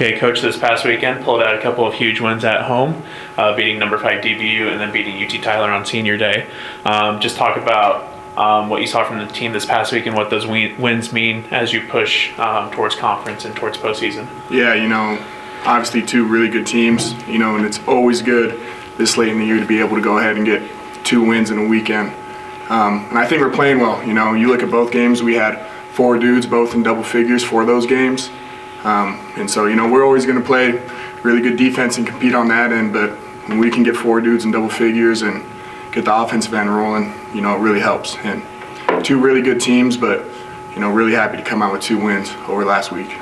Okay, Coach, this past weekend pulled out a couple of huge wins at home, beating number 5 DBU and then beating UT Tyler on Senior Day. Just talk about what you saw from the team this past week and what those wins mean as you push towards conference and towards postseason. Yeah, obviously 2 really good teams, and it's always good this late in the year to be able to go ahead and get 2 wins in a weekend. And I think we're playing well. You look at both games, we had 4 dudes both in double figures for those games. And so, we're always going to play really good defense and compete on that end, but when we can get 4 dudes in double figures and get the offensive end rolling, it really helps. And 2 really good teams, but, really happy to come out with 2 wins over last week.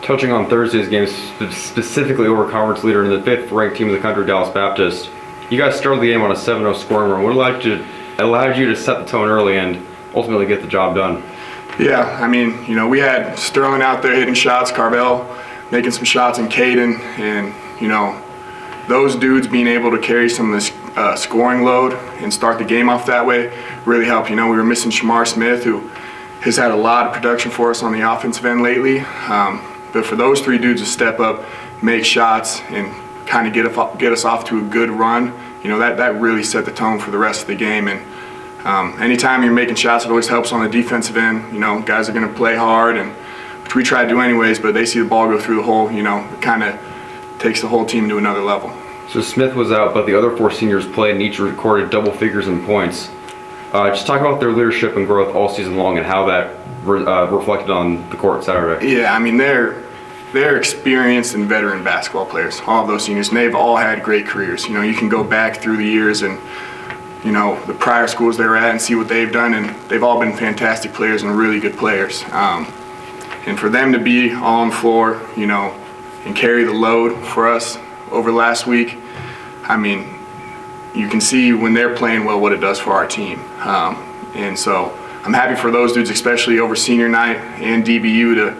Touching on Thursday's game, specifically over conference leader and the 5th ranked team in the country, Dallas Baptist, you guys started the game on a 7-0 scoring run. What allowed you to set the tone early and ultimately get the job done? Yeah, we had Sterling out there hitting shots, Carvel making some shots, and Caden, and, those dudes being able to carry some of the scoring load and start the game off that way really helped. We were missing Shamar Smith, who has had a lot of production for us on the offensive end lately. But for those 3 dudes to step up, make shots, and kind of get us off to a good run, that really set the tone for the rest of the game. And anytime you're making shots, it always helps on the defensive end. Guys are going to play hard, which we try to do anyways, but they see the ball go through the hole, it kind of takes the whole team to another level. So Smith was out, but the other 4 seniors played and each recorded double figures in points. Just talk about their leadership and growth all season long and how that reflected on the court Saturday. Yeah, they're experienced and veteran basketball players, all of those seniors, and they've all had great careers. You can go back through the years and the prior schools they were at and see what they've done, and they've all been fantastic players and really good players. And for them to be all on the floor, and carry the load for us over last week, you can see when they're playing well what it does for our team. And so I'm happy for those dudes, especially over senior night and DBU, to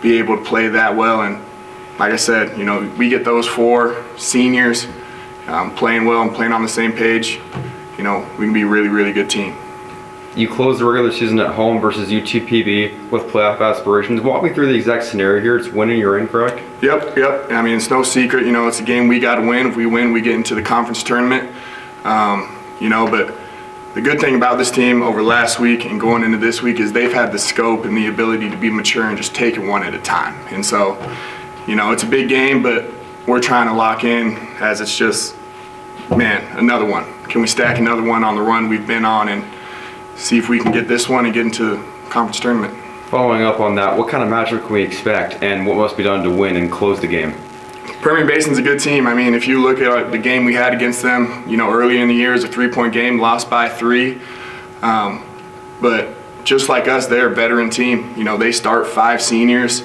be able to play that well. And like I said, we get those 4 seniors playing well and playing on the same page, we can be a really, really good team. You closed the regular season at home versus UTPB with playoff aspirations. Walk me through the exact scenario here. It's winning, you're in, correct? Yep. It's no secret. It's a game we got to win. If we win, we get into the conference tournament. But the good thing about this team over last week and going into this week is they've had the scope and the ability to be mature and just take it one at a time. And so, it's a big game, but we're trying to lock in as it's just, another one. Can we stack another one on the run we've been on and see if we can get this one and get into the conference tournament? Following up on that, what kind of matchup can we expect and what must be done to win and close the game? Permian Basin's a good team. If you look at the game we had against them, early in the year, it was a 3-point game, lost by 3. But just like us, they're a veteran team. They start 5 seniors.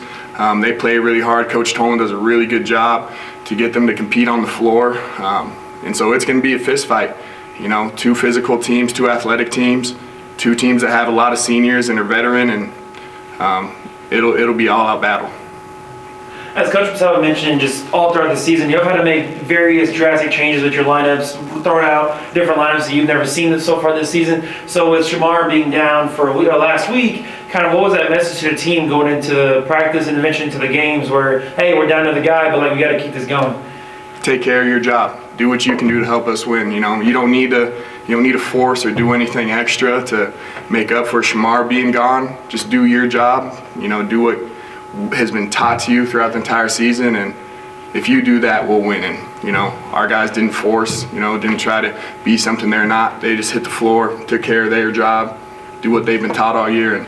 They play really hard. Coach Tolan does a really good job to get them to compete on the floor. And so it's going to be a fist fight. 2 physical teams, 2 athletic teams, 2 teams that have a lot of seniors and are veteran, and it'll be all out battle. As Coach Patel mentioned, just all throughout the season, you've had to make various drastic changes with your lineups, throwing out different lineups that you've never seen so far this season. So with Shamar being down for last week, kind of what was that message to the team going into practice and eventually into the games where, hey, we're down to the guy, but we got to keep this going? Take care of your job. Do what you can do to help us win. You don't need to force or do anything extra to make up for Shamar being gone. Just do your job. Do what has been taught to you throughout the entire season, and if you do that, we'll win. And our guys didn't force, didn't try to be something they're not. They just hit the floor, took care of their job, do what they've been taught all year, and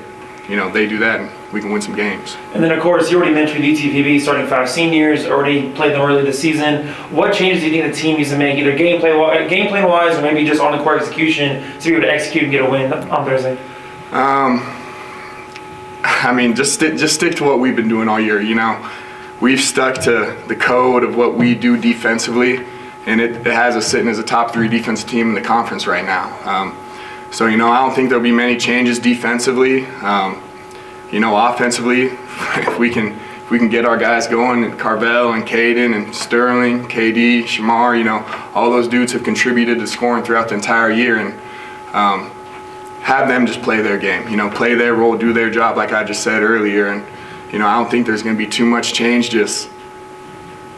they do that, and we can win some games. And then, of course, you already mentioned UTPB starting 5 seniors, already played them early this season. What changes do you think the team needs to make, either game plan wise or maybe just on the court execution, to be able to execute and get a win on Thursday? Just stick to what we've been doing all year. We've stuck to the code of what we do defensively, and it has us sitting as a top 3 defensive team in the conference right now. So I don't think there'll be many changes defensively. Offensively, if we can get our guys going, and Carvel and Caden and Sterling, KD, Shamar, all those dudes have contributed to scoring throughout the entire year, and have them just play their game, play their role, do their job like I just said earlier. And, I don't think there's going to be too much change. Just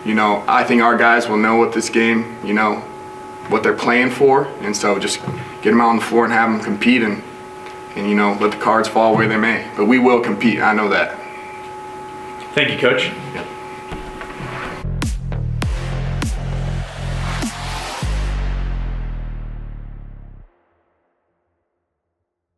you know, I think our guys will know what this game, you know, what they're playing for. And so just get them out on the floor and have them compete and you know, let the cards fall where they may. But we will compete. I know that. Thank you, Coach. Yep.